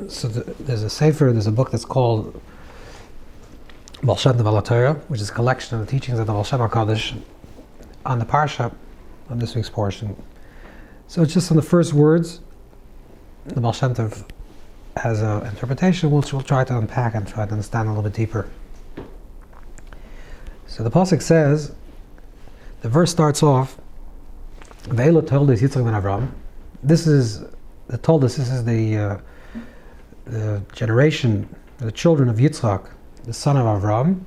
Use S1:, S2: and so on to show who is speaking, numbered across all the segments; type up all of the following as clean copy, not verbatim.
S1: So there's a book that's called Baal Shem Tov, which is a collection of the teachings of the Baal Shem HaKadosh on the Parsha, on this week's portion. So it's just on the first words. The Baal Shem Tov has an interpretation which we'll try to unpack and try to understand a little bit deeper. So the pasuk says, the verse starts off, Ve'elo Toldos Yitzchak ben Avram. This is the Toldos. This is the generation, the children of Yitzchak, the son of Avram,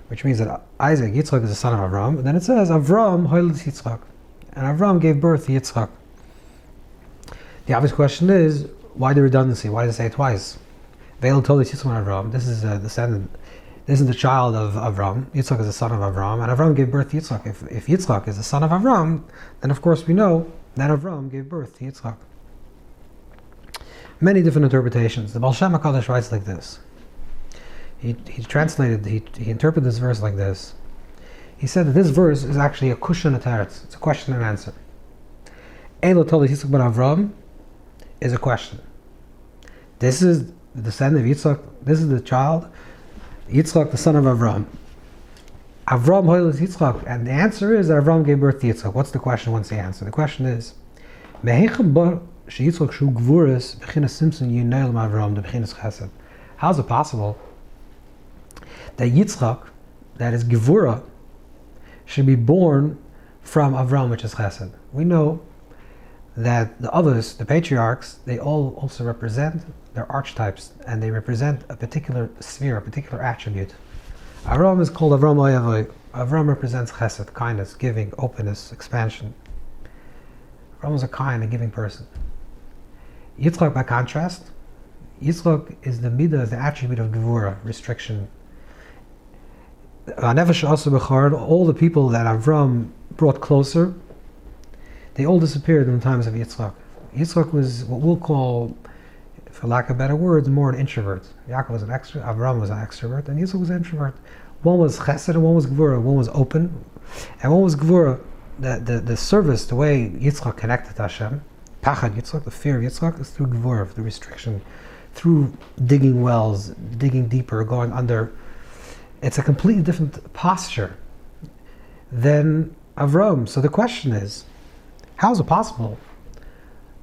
S1: which means that Yitzchak is the son of Avram. And then it says, Avram hoiled Yitzchak, and Avram gave birth to Yitzchak. The obvious question is, why the redundancy? Why does it say it twice? Ve'elo Toldos Yitzchak ben Avram. This is a descendant. This is the child of Avram. Yitzchak is the son of Avram, and Avram gave birth to Yitzchak. If Yitzchak is the son of Avram, then of course we know that Avram gave birth to Yitzchak. Many different interpretations. The Baal Shem HaKadosh writes like this. He interpreted this verse like this. He said that this verse is actually a kushon teretz. It's a question and answer. Ve'elo Toldos Yitzchak ben Avram is a question. This is the descendant of Yitzchak. This is the child, Yitzchak, the son of Avram. Avram hoiled Yitzchak, and the answer is that Avram gave birth to Yitzchak. What's the question? What's the answer? The question is, how is it possible that Yitzchak, that is Gevura, should be born from Avram, which is Chesed? We know that the others, the patriarchs, they all also represent their archetypes, and they represent a particular sphere, a particular attribute. Avram is called Avram Oyavoy. Avram represents Chesed, kindness, giving, openness, expansion. Avram is a kind and giving person. Yitzchak, by contrast, Yitzchak is the midah, the attribute of Gevura, restriction. All the people that Avram brought closer, they all disappeared in the times of Yitzchak. Yitzchak was what we'll call, for lack of better words, more an introvert. Yaakov was an extrovert, Avram was an extrovert, and Yitzchak was an introvert. One was Chesed and one was Gevura. One was open, and one was Gevura. The service, the way Yitzchak connected to Hashem, Pachad Yitzchak, the fear of Yitzchak, is through Gevura, the restriction, through digging wells, digging deeper, going under. It's a completely different posture than Avram. So the question is, how is it possible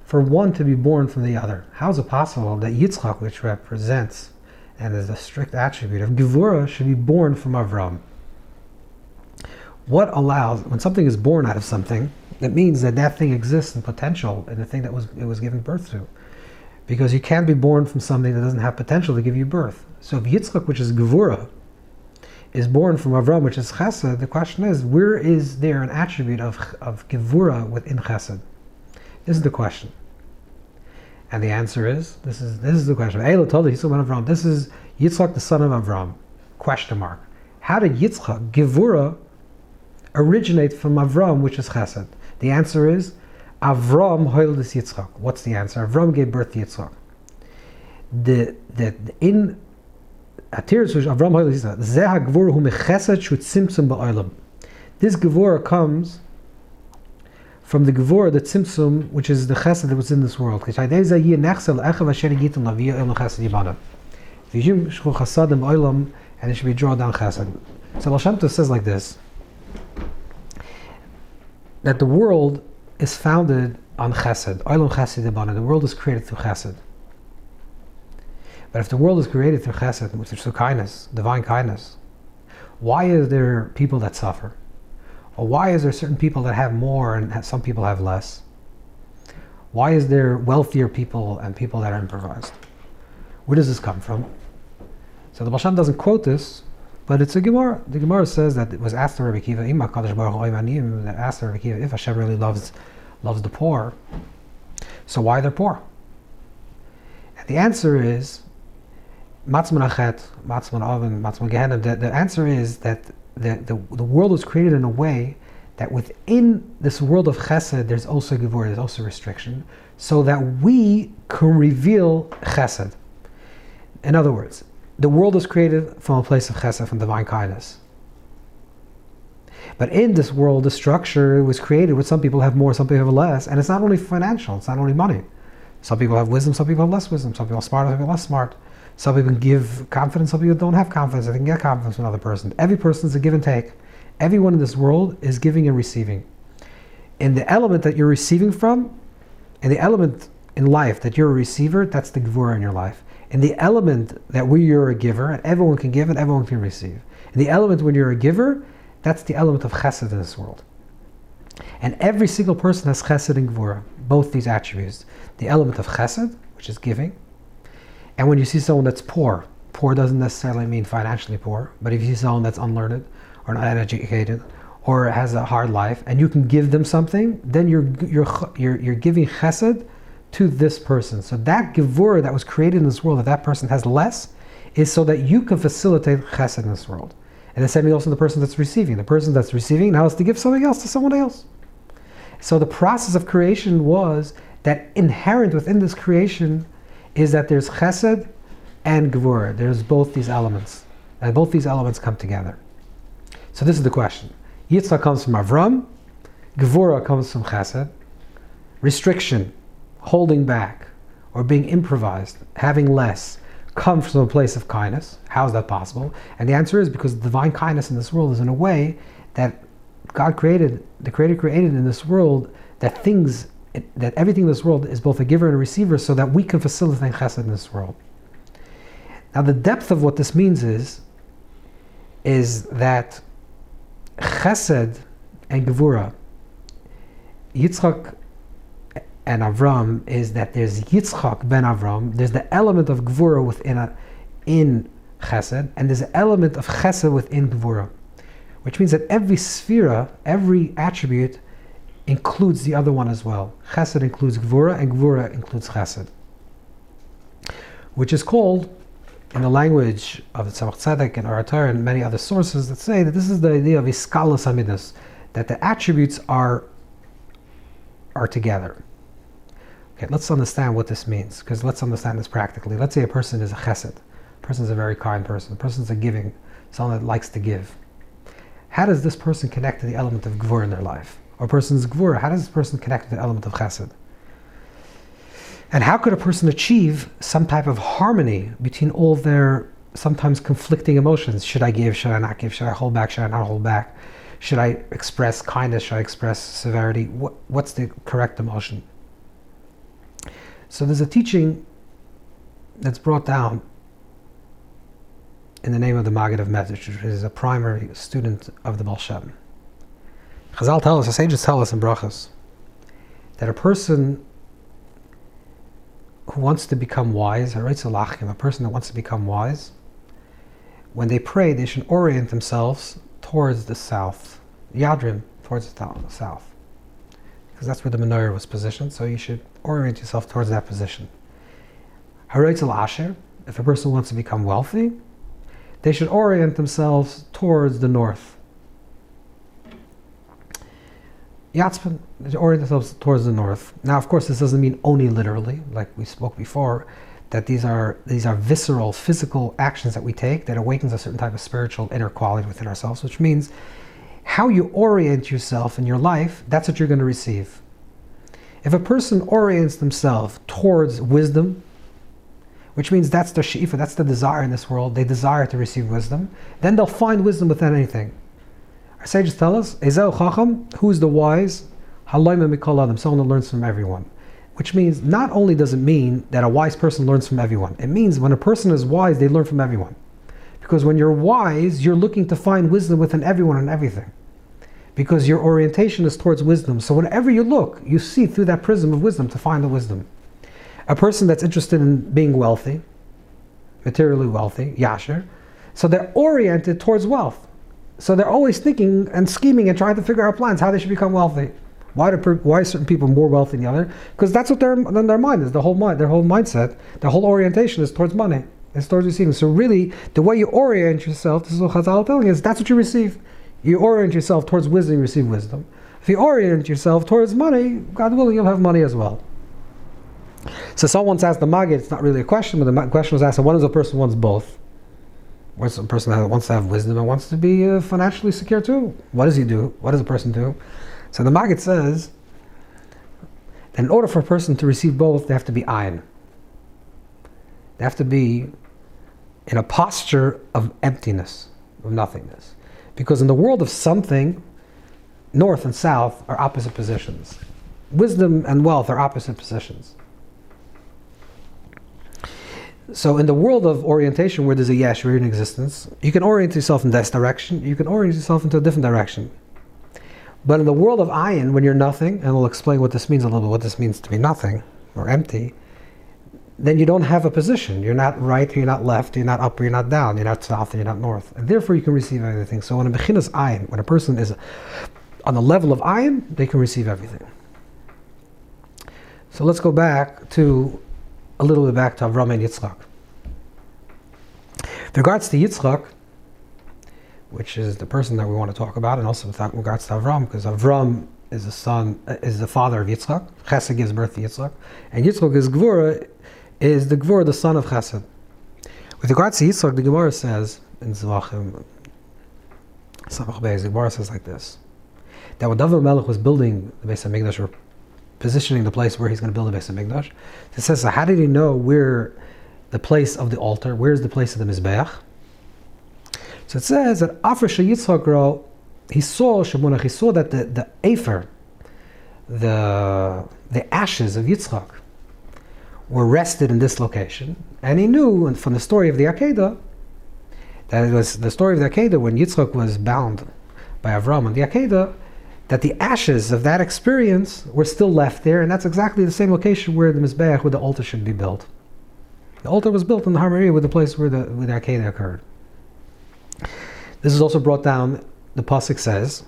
S1: for one to be born from the other? How is it possible that Yitzchak, which represents and is a strict attribute of Gevura, should be born from Avram? What allows, when something is born out of something, it means that that thing exists in potential in the thing that it was given birth to. Because you can't be born from something that doesn't have potential to give you birth. So if Yitzchak, which is Gevura, is born from Avram, which is Chesed, the question is, where is there an attribute of Gevura within Chesed? This is the question. And the answer is, this is the question. Ve'elo Toldos Yitzchak ben Avram. This is Yitzchak, the son of Avram. Question mark. How did Yitzchak, Gevura, originate from Avram, which is Chesed? The answer is, Avram hoiled Yitzchak. What's the answer? Avram gave birth to Yitzchak. In Atiris Avram hoiled Yitzchak. Zeh Gevura hu mechesed shu tzimtzum ba'olam. This Gevura comes from the Gevura, the Tzimtzum, which is the Chesed that was in this world. And it should be drawn down Chesed. So Baal Shem Tov says like this, that the world is founded on Chesed. The world is created through Chesed. But if the world is created through Chesed, which is through kindness, divine kindness, why is there people that suffer? Or why is there certain people that have more and some people have less? Why is there wealthier people and people that are improvised? Where does this come from? So the Baal Shem doesn't quote this, but it's a Gemara. The Gemara says that it was asked to Rabbi Kiva, that asked Rabbi Kiva if Hashem really loves the poor, so why they're poor? And the answer is, Matzman Achet, Matzman Oven, Matzman Gehenna. The answer is that the world was created in a way that within this world of Chesed, there's also Gevura, there's also restriction, so that we can reveal Chesed. In other words, the world was created from a place of Chesed, from divine kindness. But in this world, the structure was created with some people have more, some people have less, and it's not only financial, it's not only money. Some people have wisdom, some people have less wisdom. Some people are smart, some people are less smart. Some people give confidence, some people don't have confidence. They can get confidence from another person. Every person is a give and take. Everyone in this world is giving and receiving. In the element that you're receiving from, in the element in life that you're a receiver, that's the gevura in your life. In the element that you're a giver, and everyone can give and everyone can receive. In the element when you're a giver, that's the element of chesed in this world. And every single person has chesed and gevura, both these attributes. The element of chesed, which is giving, and when you see someone that's poor doesn't necessarily mean financially poor, but if you see someone that's unlearned or not educated or has a hard life, and you can give them something, then you're giving chesed to this person. So that gevura that was created in this world, that person has less, is so that you can facilitate chesed in this world. And the same thing also the person that's receiving. The person that's receiving now has to give something else to someone else. So the process of creation was that inherent within this creation is that there's chesed and gevura. There's both these elements. And both these elements come together. So this is the question. Yitzchak comes from Avram. Gevura comes from chesed. Restriction, holding back, or being improvised, having less, comes from a place of kindness. How is that possible? And the answer is because divine kindness in this world is in a way that God created, the Creator created in this world, that everything in this world is both a giver and a receiver, so that we can facilitate chesed in this world. Now the depth of what this means is that chesed and gevura, Yitzchak and Avram, is that there's Yitzchak ben Avram, there's the element of gevura in chesed, and there's an element of chesed within gevura, which means that every sphera, every attribute includes the other one as well. Chesed includes gevura, and gevura includes chesed, which is called, in the language of the Tzemach Tzedek and Orator and many other sources, that say that this is the idea of iskalos hamidus, that the attributes are together. Okay, let's understand what this means, because let's understand this practically. Let's say a person is a chesed, a person is a very kind person, a person is a giving, someone that likes to give. How does this person connect to the element of gevura in their life? Or a person's gevura, how does this person connect to the element of chesed? And how could a person achieve some type of harmony between all their sometimes conflicting emotions? Should I give? Should I not give? Should I hold back? Should I not hold back? Should I express kindness? Should I express severity? What's the correct emotion? So there's a teaching that's brought down in the name of the Maggid of Medrash, which is a primary student of the Baal Shem. Chazal tell us, the sages tell us in Brachos, that a person who wants to become wise, a person that wants to become wise, when they pray, they should orient themselves towards the south, Yadrim, towards the south, because that's where the menorah was positioned. So you should orient yourself towards that position. If a person wants to become wealthy, they should orient themselves towards the north. Yatzman, they orient themselves towards the north. Now, of course, this doesn't mean only literally, like we spoke before, that these are visceral, physical actions that we take that awakens a certain type of spiritual inner quality within ourselves, which means how you orient yourself in your life, that's what you're going to receive. If a person orients themselves towards wisdom, which means that's their she'ifa, that's the desire in this world, they desire to receive wisdom, then they'll find wisdom within anything. Our sages tell us, Ezeu Chacham, who is the wise? Halayma mikol adam, someone that learns from everyone. Which means, not only does it mean that a wise person learns from everyone, it means when a person is wise, they learn from everyone. Because when you're wise, you're looking to find wisdom within everyone and everything. Because your orientation is towards wisdom. So whenever you look, you see through that prism of wisdom to find the wisdom. A person that's interested in being wealthy, materially wealthy, yasher, so they're oriented towards wealth. So they're always thinking and scheming and trying to figure out plans how they should become wealthy. Why are certain people more wealthy than the other? Because that's what their mind is. Their whole mindset, their whole orientation is towards money. It's towards receiving. So really, the way you orient yourself, this is what Chazal telling is, that's what you receive. You orient yourself towards wisdom, you receive wisdom. If you orient yourself towards money, God willing, you'll have money as well. So someone once asked the Maggid, it's not really a question, but the question was asked, what if a person wants both? What's a person that wants to have wisdom and wants to be financially secure too? What does he do? What does a person do? So the Maggid says that in order for a person to receive both, they have to be Ayin. They have to be in a posture of emptiness, of nothingness. Because in the world of something, north and south are opposite positions. Wisdom and wealth are opposite positions. So in the world of orientation, where there's a Yesh, where you're in existence, you can orient yourself in this direction, you can orient yourself into a different direction. But in the world of Ayin, when you're nothing, and we'll explain what this means a little bit, what this means to be nothing, or empty, then you don't have a position. You're not right, you're not left, you're not up, you're not down, you're not south, you're not north. And therefore you can receive everything. So when a Bechinas Ayin, when a person is on the level of Ayin, they can receive everything. So let's go back to a little bit back to Avram and Yitzchak. With regards to Yitzchak, which is the person that we want to talk about, and also with regards to Avram, because Avram is the father of Yitzchak. Chesed gives birth to Yitzchak, and Yitzchak is the Gvura, the son of Chesed. With regards to Yitzchak, the Gemara says in Zvachim, the Gemara says like this: that when David Melech was building the Beis HaMikdash, or positioning the place where he's going to build the Beis HaMikdash, it says, so how did he know where the place of the altar, where's the place of the Mizbeach? So it says that after Yitzchak grew, he saw that the Efer, the ashes of Yitzchak, were rested in this location, and he knew from the story of the Akedah that it was the story of the Akedah when Yitzchak was bound by Avram on the Akedah, that the ashes of that experience were still left there, and that's exactly the same location where the Mizbeach, where the altar should be built. The altar was built in the Hamaria, with the place where the Akedah occurred. This is also brought down. The pasuk says,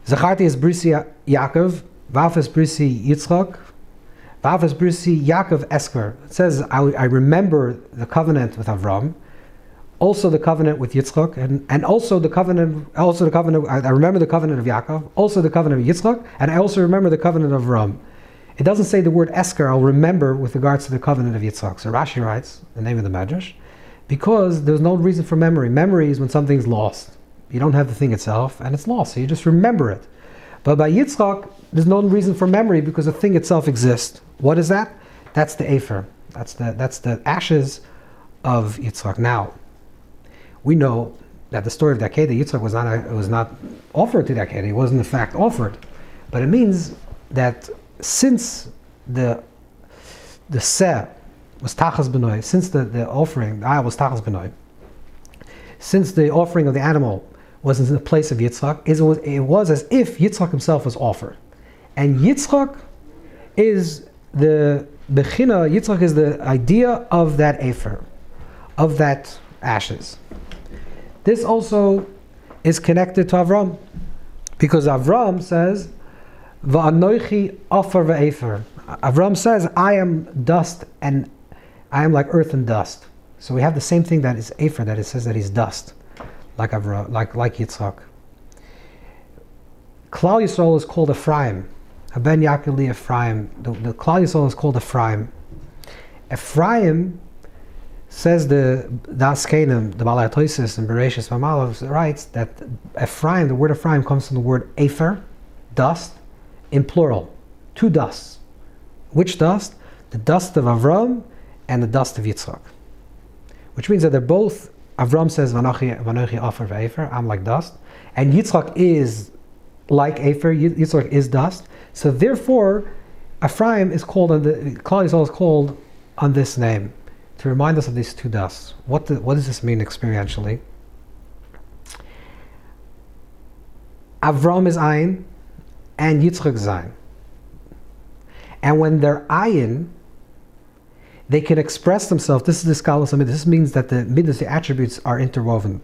S1: "Zacharti es brisi Yaakov, v'af es brisi Yitzchak, v'af es brisi Yaakov esker." It says, I remember the covenant with Avram, also the covenant with Yitzchak, and also the covenant. I remember the covenant of Yaakov, also the covenant of Yitzchak, and I also remember the covenant of Avram. It doesn't say the word esker, I'll remember, with regards to the covenant of Yitzchak. So Rashi writes, the name of the Medrash, because there's no reason for memory. Memory is when something's lost. You don't have the thing itself, and it's lost, so you just remember it. But by Yitzchak, there's no reason for memory because the thing itself exists. What is that? That's the Efer. That's the ashes of Yitzchak. Now, we know that the story of the Akedah, Yitzchak was not offered to the Akedah. He wasn't in fact offered. But it means that since the Seh was Tachas B'noi, since the offering, the Ayah was Tachas B'noi, since the offering of the animal was in the place of Yitzchak, it was as if Yitzchak himself was offered. And Yitzchak is the Bechina, Yitzchak is the idea of that Efer, of that ashes. This also is connected to Avram, because Avram says, Va'anoichi offer ve'efer. Avram says, I am dust and I am like earth and dust. So we have the same thing that is Efer, that it says that he's dust, like Avram, like Yitzchak. Klal Yisrael is called Ephraim. Haben Yaakov li Ephraim. The Klal Yisrael is called Ephraim. Ephraim, says the Das Kenim, the Balei Toises and Bereshis Mamalav writes that Ephraim, the word Ephraim comes from the word Efer, dust, in plural, two dusts. Which dust? The dust of Avram and the dust of Yitzchak. Which means that they're both, Avram says, Vanochi Afer ve'Efer, I'm like dust, and Yitzchak is like Efer, Yitzchak is dust. So therefore, Ephraim is called, Klal Yisrael is called on this name, to remind us of these two dusts. What does this mean experientially? Avram is Ayin, and Yitzchak is Ayin. And when they're Ayin, they can express themselves. This is the Skalos HaMidas. This means that the Midas, the attributes, are interwoven.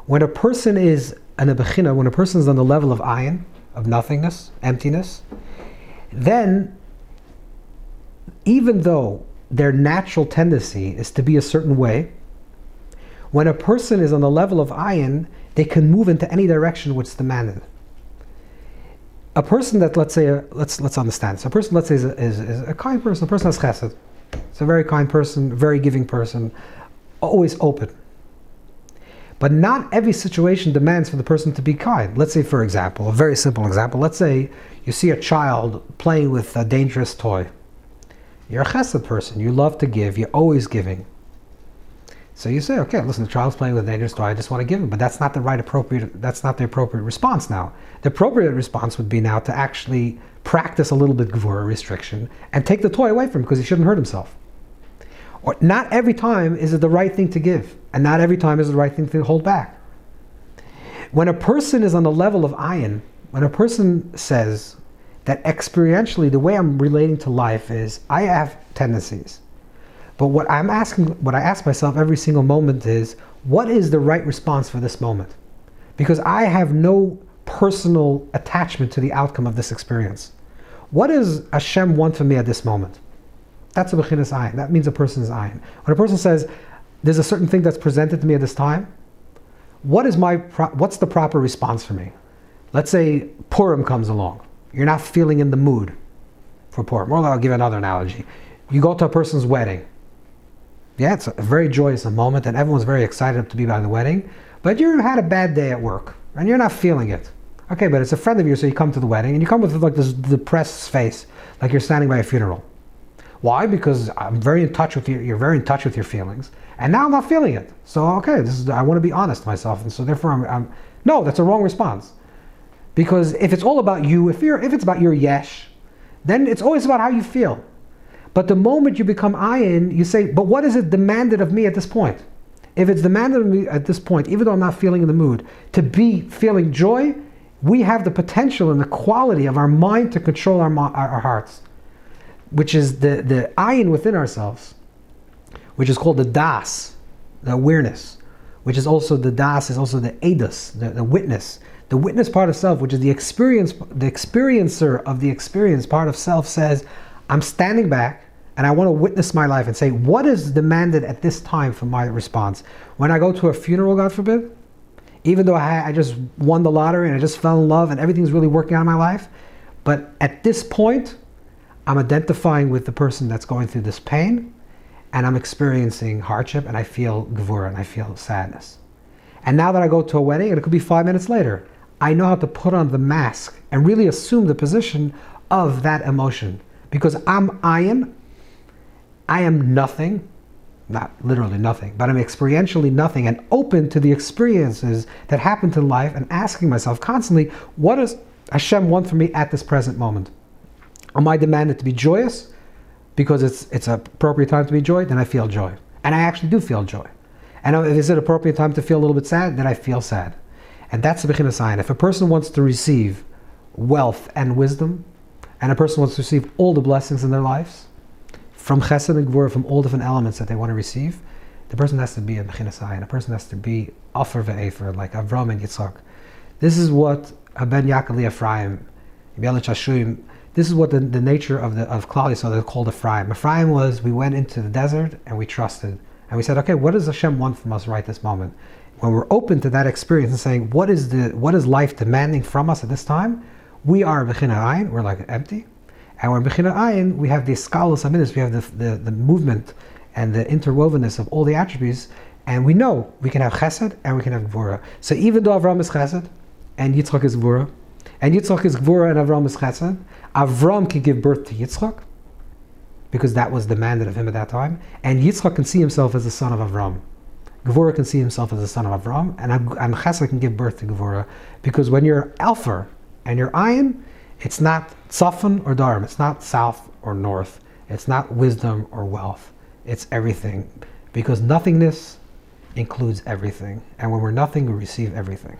S1: When a person is an Bechina, when a person is on the level of Ayin, of nothingness, emptiness, then even though their natural tendency is to be a certain way, when a person is on the level of Ayin, they can move into any direction which is demanded. A person that, let's say, let's understand. So a person, let's say, is a kind person. A person has chesed. It's a very kind person, very giving person, always open. But not every situation demands for the person to be kind. Let's say, for example, a very simple example, let's say you see a child playing with a dangerous toy. You're a chesed person, you love to give, you're always giving. So you say, okay, listen, the child's playing with a dangerous toy, I just want to give him, but that's not the appropriate response now. The appropriate response would be now to actually practice a little bit gevura, restriction, and take the toy away from him because he shouldn't hurt himself. Or not every time is it the right thing to give, and not every time is it the right thing to hold back. When a person is on the level of Ayin, when a person says that experientially the way I'm relating to life is I have tendencies, but what I ask myself every single moment is, what is the right response for this moment? Because I have no personal attachment to the outcome of this experience. What does Hashem want from me at this moment? That's a bechinas ayin. That means a person is ayin. When a person says, there's a certain thing that's presented to me at this time, what's the proper response for me? Let's say Purim comes along. You're not feeling in the mood for Purim. Well, I'll give another analogy. You go to a person's wedding. Yeah, it's a very joyous moment and everyone's very excited to be by the wedding, but you had a bad day at work and you're not feeling it. Okay, but it's a friend of yours, so you come to the wedding and you come with like this depressed face, like you're standing by a funeral. Why? Because I'm very in touch with you. You're very in touch with your feelings, and now I'm not feeling it. So okay, I want to be honest to myself, and so therefore no, that's a wrong response. Because if it's all about you, if it's about your yesh, then it's always about how you feel. But the moment you become ayin, you say, but what is it demanded of me at this point? If it's demanded of me at this point, even though I'm not feeling in the mood, to be feeling joy, we have the potential and the quality of our mind to control our hearts, which is the ayin within ourselves, which is called the das, the awareness, which is also the das, is also the edus, the witness. The witness part of self, which is the experiencer of the experience part of self, says, I'm standing back and I want to witness my life and say, what is demanded at this time for my response? When I go to a funeral, God forbid, even though I just won the lottery and I just fell in love and everything's really working out in my life, but at this point, I'm identifying with the person that's going through this pain and I'm experiencing hardship and I feel gevura and I feel sadness. And now that I go to a wedding, and it could be 5 minutes later, I know how to put on the mask and really assume the position of that emotion. Because I'm ayin, I am nothing, not literally nothing, but I'm experientially nothing and open to the experiences that happen to life and asking myself constantly, what does Hashem want from me at this present moment? Am I demanded to be joyous? Because it's an appropriate time to be joy, then I feel joy. And I actually do feel joy. And is it appropriate time to feel a little bit sad? Then I feel sad. And that's the bechinas ayin. If a person wants to receive wealth and wisdom, and a person wants to receive all the blessings in their lives, from chesed and gevura, from all different elements that they want to receive, the person has to be a bechinas ayin. A person has to be afer ve'efer, like Avram and Yitzchak. This is what Ben Yaakov Ephraim, this is what the nature of Klal Yisrael, they're called Ephraim. Ephraim was, we went into the desert and we trusted. And we said, okay, what does Hashem want from us right this moment? When we're open to that experience and saying, what is life demanding from us at this time? We are bechina ayin, we're like empty. And when bechina ayin, we have the scholars aminis, we have the movement and the interwovenness of all the attributes, and we know we can have chesed and we can have gevura. So even though Avram is chesed and Yitzchak is gevura, and Yitzchak is gevura and Avram is chesed, Avram can give birth to Yitzchak, because that was demanded of him at that time, and Yitzchak can see himself as the son of Avram. Gevura can see himself as the son of Avram, and Chesed can give birth to Gevura, because when you're Alpha and you're Ayin, it's not Tzafon or Dharm, it's not south or north, it's not wisdom or wealth, it's everything, because nothingness includes everything, and when we're nothing, we receive everything.